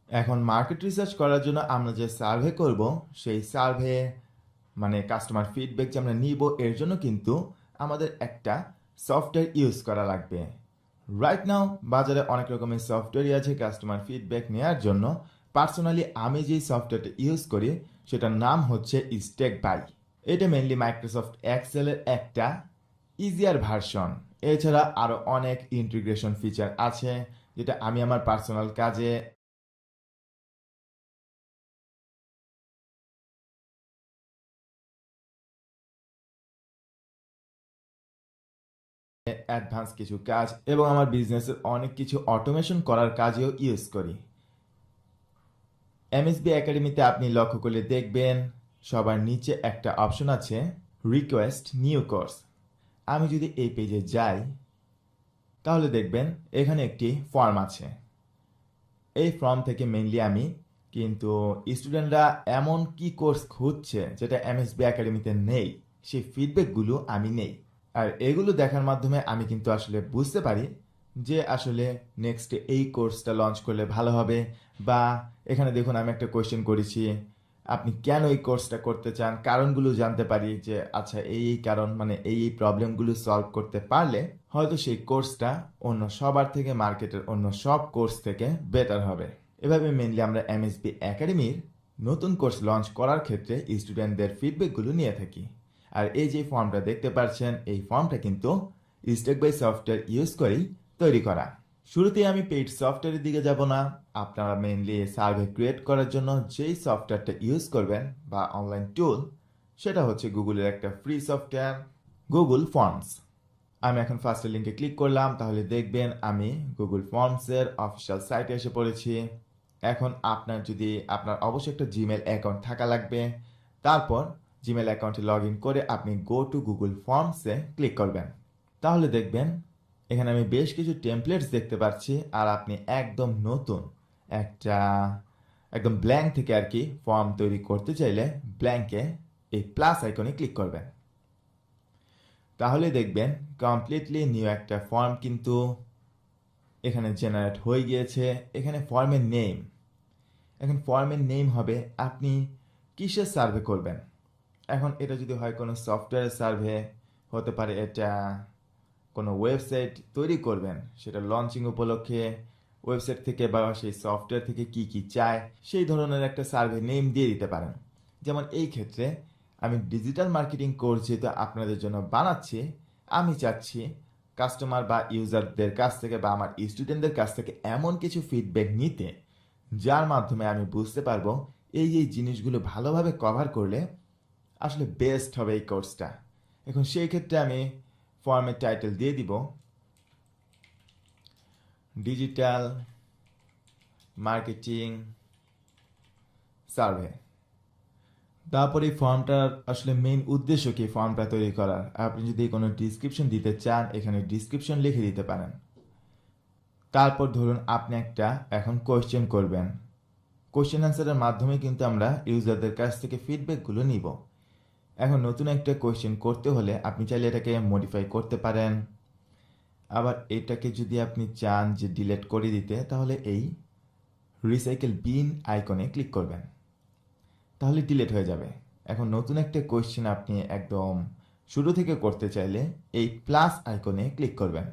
এখন market research করার জন্য আমরা যে সার্ভে করব সেই সার্ভে মানে কাস্টমার ফিডব্যাক যে আমরা নিব এর জন্য কিন্তু আমাদের একটা সফটওয়্যার ইউজ করা লাগবে। রাইট নাও বাজারে অনেক রকমের সফটওয়্যারই আছে কাস্টমার ফিডব্যাক নেওয়ার জন্য। পার্সোনালি আমি যেই সফটওয়্যারটা ইউজ করি সেটার নাম হচ্ছে স্টেক বাই। এটা মেনলি মাইক্রোসফট এক্সেলের একটা ইজিয়ার ভার্সন। এছাড়া আরও অনেক ইন্টিগ্রেশন ফিচার আছে যেটা আমি আমার পার্সোনাল কাজে অ্যাডভান্স কিছু কাজ এবং আমার বিজনেসের অনেক কিছু অটোমেশন করার কাজেও ইউজ করি। এমএসবি একাডেমিতে আপনি লক্ষ্য করলে দেখবেন সবার নিচে একটা অপশন আছে রিকোয়েস্ট নিউ কোর্স। আমি যদি এই পেজে যাই তাহলে দেখবেন এখানে একটি ফর্ম আছে। এই ফর্ম থেকে মেইনলি আমি কিন্তু স্টুডেন্টরা এমন কি কোর্স খুঁজছে যেটা এমএসবি একাডেমিতে নেই সেই ফিডব্যাকগুলো আমি নেই। আর এগুলো দেখার মাধ্যমে আমি কিন্তু আসলে বুঝতে পারি যে আসলে নেক্সট এই কোর্সটা লঞ্চ করলে ভালো হবে। বা এখানে দেখুন আমি একটা কোয়েশ্চেন করেছি আপনি কেন এই কোর্সটা করতে চান, কারণগুলো জানতে পারি যে আচ্ছা এই কারণ মানে এই প্রবলেমগুলো সলভ করতে পারলে হয়তো সেই কোর্সটা অন্য সবার থেকে মার্কেটের অন্য সব কোর্স থেকে বেটার হবে। এভাবে মেনলি আমরা এমএসবি একাডেমির নতুন কোর্স লঞ্চ করার ক্ষেত্রে স্টুডেন্টদের ফিডব্যাকগুলো নিয়ে থাকি। আর এই যে ফর্মটা দেখতে পাচ্ছেন এই ফর্মটা কিন্তু স্টেক বাই সফটওয়্যার ইউজ করেই তৈরি করা। শুরুতেই আমি পেইড সফটওয়্যারের দিকে যাব না। আপনারা মেইনলি সার্ভে ক্রিয়েট করার জন্য যেই সফটওয়্যারটা ইউজ করবেন বা অনলাইন টুল সেটা হচ্ছে গুগলের একটা ফ্রি সফটওয়্যার গুগল ফর্মস। আমি এখন ফার্স্টের লিঙ্কে ক্লিক করলাম তাহলে দেখবেন আমি গুগল ফর্মসের অফিসিয়াল সাইটে এসে পড়েছি। এখন আপনার অবশ্যই একটা জিমেল অ্যাকাউন্ট থাকা লাগবে। তারপর জিমেল অ্যাকাউন্টে লগ ইন করে আপনি গো টু গুগল ফর্মসে ক্লিক করবেন। তাহলে দেখবেন এখানে আমি বেশ কিছু টেমপ্লেটস দেখতে পাচ্ছি। আর আপনি একদম নতুন একটা একদম ব্ল্যাঙ্ক থেকে আর কি ফর্ম তৈরি করতে চাইলে ব্ল্যাঙ্কে এই প্লাস আইকনে ক্লিক করবেন। তাহলে দেখবেন কমপ্লিটলি নিউ একটা ফর্ম কিন্তু এখানে জেনারেট হয়ে গিয়েছে। এখানে ফর্মের নেম, এখন ফর্মের নেম হবে আপনি কিসের সার্ভে করবেন। এখন এটা যদি হয় কোনো সফটওয়্যারের সার্ভে হতে পারে, এটা কোনো ওয়েবসাইট তৈরি করবেন সেটা লঞ্চিং উপলক্ষে ওয়েবসাইট থেকে বা সেই সফটওয়্যার থেকে কি কি চায় সেই ধরনের একটা সার্ভে নেম দিয়ে দিতে পারেন। যেমন এই ক্ষেত্রে আমি ডিজিটাল মার্কেটিং কোর্স যেহেতু আপনাদের জন্য বানাচ্ছি, আমি চাচ্ছি কাস্টমার বা ইউজারদের কাছ থেকে বা আমার স্টুডেন্টদের কাছ থেকে এমন কিছু ফিডব্যাক নিতে যার মাধ্যমে আমি বুঝতে পারবো এই জিনিসগুলো ভালোভাবে কভার করলে আসলে বেস্ট হবে এই কোর্সটা। এখন সেই ক্ষেত্রে আমি ফর্মের টাইটেল দিয়ে দিব ডিজিটাল মার্কেটিং সার্ভে। তারপর এই ফর্মটার আসলে মেইন উদ্দেশ্য কি ফর্মটা তৈরি করার, আপনি যদি কোনো ডিসক্রিপশন দিতে চান এখানে ডিসক্রিপশন লিখে দিতে পারেন। তারপর ধরুন আপনি একটা এখন কোয়েশ্চেন করবেন, কোয়েশ্চেন অ্যান্সারের মাধ্যমে কিন্তু আমরা ইউজারদের কাছ থেকে ফিডব্যাকগুলো নিব। এখন নতুন একটা কোয়েশ্চেন করতে হলে আপনি চাইলে এটাকে মডিফাই করতে পারেন। আবার এটাকে যদি আপনি চান যে ডিলিট করে দিতে তাহলে এই রিসাইকেল বিন আইকনে ক্লিক করবেন, তাহলে ডিলিট হয়ে যাবে। এখন নতুন একটা কোয়েশ্চেন আপনি একদম শুরু থেকে করতে চাইলে এই প্লাস আইকনে ক্লিক করবেন,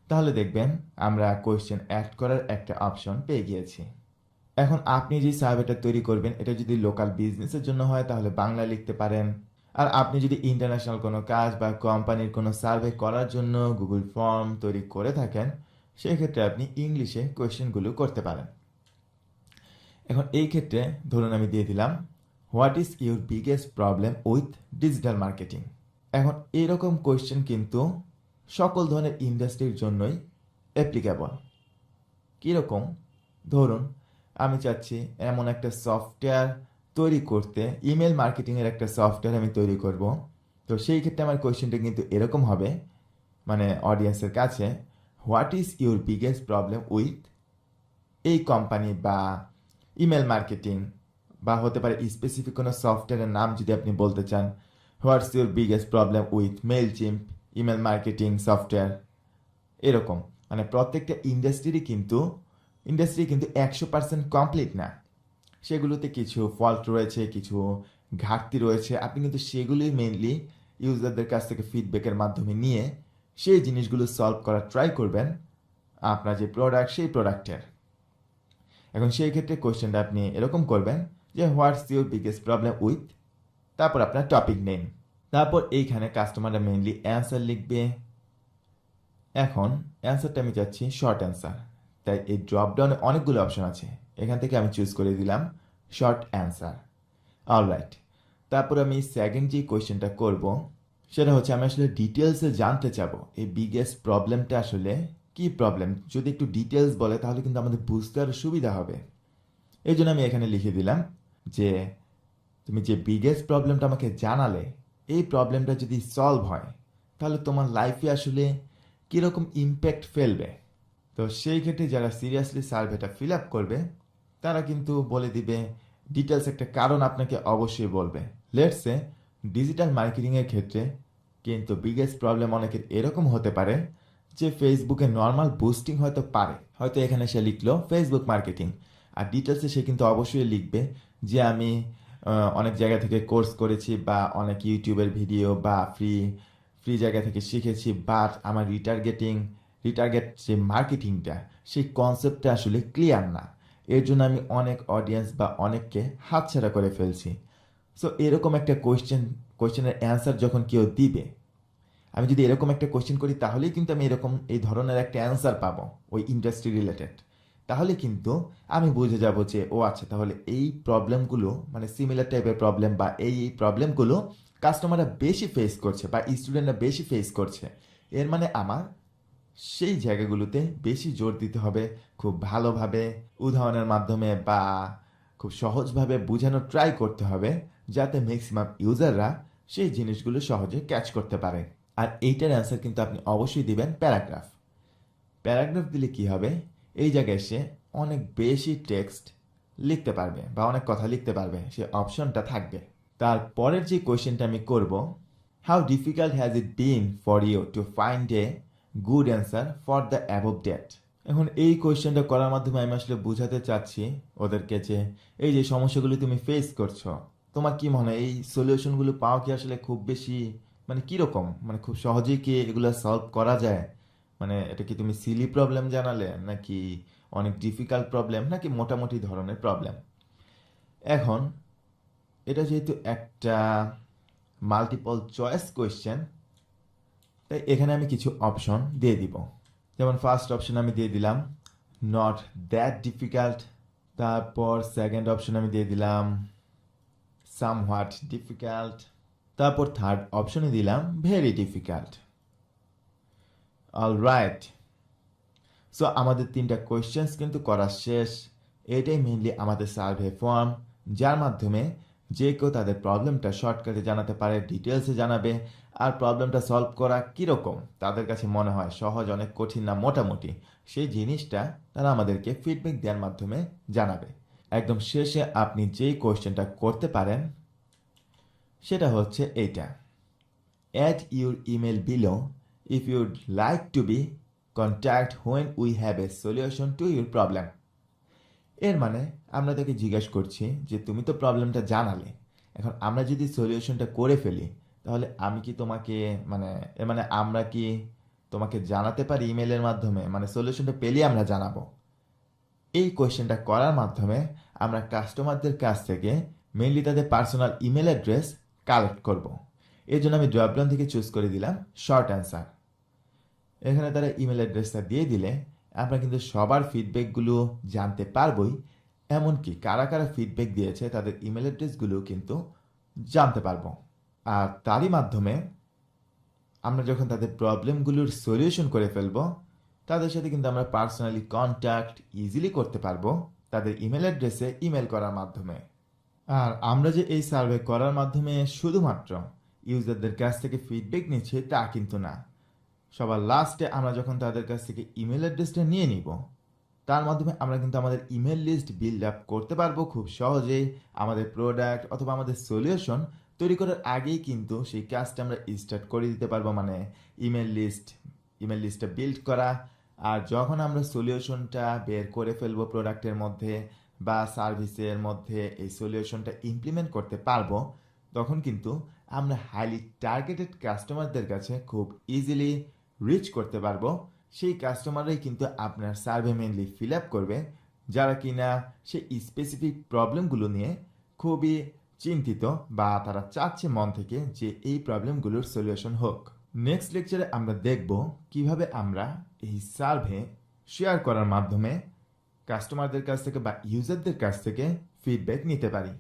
তাহলে দেখবেন আমরা কোয়েশ্চেন অ্যাড করার একটা অপশন পেয়ে গিয়েছি। এখন আপনি যে সার্ভেটা তৈরি করবেন এটা যদি লোকাল বিজনেসের জন্য হয় তাহলে বাংলা লিখতে পারেন। আর আপনি যদি ইন্টারন্যাশনাল কোনো কাজ বা কোম্পানির কোনো সার্ভে করার জন্য গুগল ফর্ম তৈরি করে থাকেন সেক্ষেত্রে আপনি ইংলিশে কোয়েশ্চেনগুলো করতে পারেন। এখন এই ক্ষেত্রে ধরুন আমি দিয়ে দিলাম what is your biggest problem with digital marketing. এখন এইরকম কোয়েশ্চেন কিন্তু সকল ধরনের ইন্ডাস্ট্রির জন্যই অ্যাপ্লিকেবল। কীরকম, ধরুন আমি চাচ্ছি এমন একটা সফটওয়্যার তৈরি করতে, ইমেল মার্কেটিংয়ের একটা সফটওয়্যার আমি তৈরি করব। তো সেই ক্ষেত্রে আমার কোয়েশ্চেনটা কিন্তু এরকম হবে, মানে অডিয়েন্সের কাছে what is your biggest problem with এই কোম্পানি বা ইমেল মার্কেটিং, বা হতে পারে স্পেসিফিক কোনো সফটওয়্যারের নাম যদি আপনি বলতে চান what's your biggest problem with Mailchimp email marketing software. এরকম মানে প্রত্যেকটা ইন্ডাস্ট্রিরই কিন্তু ইন্ডাস্ট্রি কিন্তু 100% কমপ্লিট না, সেগুলোতে কিছু ফল্ট রয়েছে, কিছু ঘাটতি রয়েছে। আপনি কিন্তু সেগুলোই মেইনলি ইউজারদের কাছ থেকে ফিডব্যাকের মাধ্যমে নিয়ে সেই জিনিসগুলো সলভ করার ট্রাই করবেন আপনার যে প্রোডাক্ট সেই প্রোডাক্টের। এখন সেই ক্ষেত্রে কোয়েশ্চেনটা আপনি এরকম করবেন যে হোয়াটস ইউর বিগেস্ট প্রবলেম উইথ, তারপর আপনার টপিক নেম, তারপর এইখানে কাস্টমাররা মেইনলি অ্যান্সার লিখবে। এখন অ্যান্সারটা আমি চাচ্ছি শর্ট অ্যান্সার, তাই এই ড্রপ ডাউনে অনেকগুলো অপশন আছে, এখান থেকে আমি চুজ করে দিলাম শর্ট অ্যান্সার। অলরাইট, তারপর আমি সেকেন্ড যে কোয়েশ্চেনটা করব সেটা হচ্ছে আমি আসলে ডিটেলসে জানতে চাবো এই বিগেস্ট প্রবলেমটা আসলে কি প্রবলেম। যদি একটু ডিটেলস বলে তাহলে কিন্তু আমাদের বুঝতে আরও সুবিধা হবে। এই জন্য আমি এখানে লিখে দিলাম যে তুমি যে বিগেস্ট প্রবলেমটা আমাকে জানালে, এই প্রবলেমটা যদি সলভ হয় তাহলে তোমার লাইফে আসলে কীরকম ইম্প্যাক্ট ফেলবে। তো সেই ক্ষেত্রে যারা সিরিয়াসলি সার্ভেটা ফিল আপ করবে তারা কিন্তু বলে দিবে ডিটেলস একটা কারণ আপনাকে অবশ্যই বলবে। লেটসে ডিজিটাল মার্কেটিংয়ের ক্ষেত্রে কিন্তু বিগেস্ট প্রবলেম অনেকের এরকম হতে পারে যে ফেসবুকে নর্মাল বুস্টিং হয়তো পারে, হয়তো এখানে সে লিখলো ফেসবুক মার্কেটিং, আর ডিটেলসে সে কিন্তু অবশ্যই লিখবে যে আমি অনেক জায়গা থেকে কোর্স করেছি বা অনেক ইউটিউবের ভিডিও বা ফ্রি জায়গা থেকে শিখেছি, বাট আমার রিটার্গেট যে মার্কেটিংটা সেই কনসেপ্টটা আসলে ক্লিয়ার না, এর জন্য আমি অনেক অডিয়েন্স বা অনেককে হাতছাড়া করে ফেলছি। সো এরকম একটা কোয়েশ্চেনের অ্যান্সার যখন কেউ দিবে, আমি যদি এরকম একটা কোয়েশ্চেন করি তাহলেই কিন্তু আমি এরকম এই ধরনের একটা অ্যান্সার পাবো ওই ইন্ডাস্ট্রি রিলেটেড। তাহলে কিন্তু আমি বুঝে যাব যে ও আচ্ছা, তাহলে এই প্রবলেমগুলো মানে সিমিলার টাইপের প্রবলেম বা এই প্রবলেমগুলো কাস্টমাররা বেশি ফেস করছে বা স্টুডেন্টরা বেশি ফেস করছে, এর মানে আমার সেই জায়গাগুলোতে বেশি জোর দিতে হবে, খুব ভালোভাবে উদাহরণের মাধ্যমে বা খুব সহজভাবে বোঝানোর ট্রাই করতে হবে যাতে ম্যাক্সিমাম ইউজাররা সেই জিনিসগুলো সহজে ক্যাচ করতে পারে। আর এইটার অ্যান্সার কিন্তু আপনি অবশ্যই দিবেন প্যারাগ্রাফ। প্যারাগ্রাফ দিলে কি হবে, এই জায়গায় সে অনেক বেশি টেক্সট লিখতে পারবে বা অনেক কথা লিখতে পারবে, সে অপশনটা থাকবে। তারপরের যে কোয়েশ্চেনটা আমি করব, how difficult has it been for you to find a good answer for the above date. এখন এই কোয়েশ্চেনটা করার মাধ্যমে আমি আসলে বোঝাতে চাচ্ছি ওদেরকে যে এই যে সমস্যাগুলো তুমি ফেস করছো, তোমার কি মনে হয় এই সলিউশনগুলো পাওয়া কি আসলে খুব বেশি মানে কীরকম, মানে খুব সহজেই কি এগুলো সলভ করা যায়? মানে এটা কি তুমি সিলি প্রবলেম জানালে নাকি অনেক ডিফিকাল্ট প্রবলেম নাকি মোটামুটি ধরনের প্রবলেম? এখন এটা যেহেতু একটা মাল্টিপল চয়েস কোয়েশ্চেন, তাই এখানে আমি কিছু অপশন দিয়ে দিব। যেমন ফার্স্ট অপশন আমি দিয়ে দিলাম নট দ্যাট ডিফিকাল্ট, তারপর সেকেন্ড অপশন আমি দিয়ে দিলাম সামহাট ডিফিকাল্ট, তারপর থার্ড অপশনে দিলাম ভেরি ডিফিকাল্ট। অলরাইট, সো আমাদের তিনটা কোয়েশ্চেন্স কিন্তু করা শেষ। এটাই মেইনলি আমাদের সার্ভে ফর্ম, যার মাধ্যমে যে কেউ তাদের প্রবলেমটা শর্টকাটে জানাতে পারে, ডিটেলসে জানাবে, আর প্রবলেমটা সলভ করা কীরকম তাদের কাছে মনে হয়, সহজ অনেক কঠিন না মোটামুটি, সেই জিনিসটা তারা আমাদেরকে ফিডব্যাক দেওয়ার মাধ্যমে জানাবে। একদম শেষে আপনি যেই কোয়েশ্চেনটা করতে পারেন সেটা হচ্ছে এইটা, add your email below if you'd like to be contact when we have a solution to your problem। এর মানে আমরা তাকে জিজ্ঞাসা করছি যে তুমি তো প্রবলেমটা জানালে, এখন আমরা যদি সলিউশনটা করে ফেলি তাহলে আমি কি তোমাকে মানে এর মানে আমরা কি তোমাকে জানাতে পারি ইমেলের মাধ্যমে, মানে সলিউশনটা পেলে আমরা জানাবো। এই কোয়েশ্চেনটা করার মাধ্যমে আমরা কাস্টমারদের কাছ থেকে মেইনলি তাদের পার্সোনাল ইমেল অ্যাড্রেস কালেক্ট করব। এর জন্য আমি ড্রপডাউন থেকে চুজ করে দিলাম শর্ট অ্যান্সার। এখানে তারা ইমেল অ্যাড্রেসটা দিয়ে দিলে আমরা কিন্তু সবার ফিডব্যাকগুলো জানতে পারবই, এমনকি কারা কারা ফিডব্যাক দিয়েছে তাদের ইমেল অ্যাড্রেসগুলো কিন্তু জানতে পারবো। আর তারই মাধ্যমে আমরা যখন তাদের প্রবলেমগুলোর সলিউশন করে ফেলবো, তাদের সাথে কিন্তু আমরা পার্সোনালি কন্ট্যাক্ট ইজিলি করতে পারবো তাদের ইমেল অ্যাড্রেসে ইমেল করার মাধ্যমে। আর আমরা যে এই সার্ভে করার মাধ্যমে শুধুমাত্র ইউজারদের কাছ থেকে ফিডব্যাক নিচ্ছি তা কিন্তু না, সবার লাস্টে আমরা যখন তাদের কাছ থেকে ইমেল অ্যাড্রেসটা নিয়ে নিব, তার মাধ্যমে আমরা কিন্তু আমাদের ইমেল লিস্ট বিল্ড আপ করতে পারবো খুব সহজেই। আমাদের প্রোডাক্ট অথবা আমাদের সলিউশন তৈরি করার আগেই কিন্তু সেই কাজটা আমরা স্টার্ট করে দিতে পারবো, মানে ইমেল লিস্টটা বিল্ড করা, আর যখন আমরা সলিউশনটা বের করে ফেলবো প্রোডাক্টের মধ্যে বা সার্ভিসের মধ্যে এই সলিউশনটা ইমপ্লিমেন্ট করতে পারবো, তখন কিন্তু আমরা হাইলি টার্গেটেড কাস্টমারদের কাছে খুব ইজিলি রিচ করতে পারবো। সেই কাস্টমাররাই কিন্তু আপনার সার্ভে মেনলি ফিল আপ করবে, যারা কিনা সেই স্পেসিফিক প্রবলেমগুলো নিয়ে খুবই চিন্তিত বা তারা চাচ্ছে মন থেকে যে এই প্রবলেমগুলোর সলিউশন হোক। নেক্সট লেকচারে আমরা দেখব কিভাবে আমরা এই সার্ভে শেয়ার করার মাধ্যমে কাস্টমারদের কাছ থেকে বা ইউজারদের কাছ থেকে ফিডব্যাক নিতে পারি।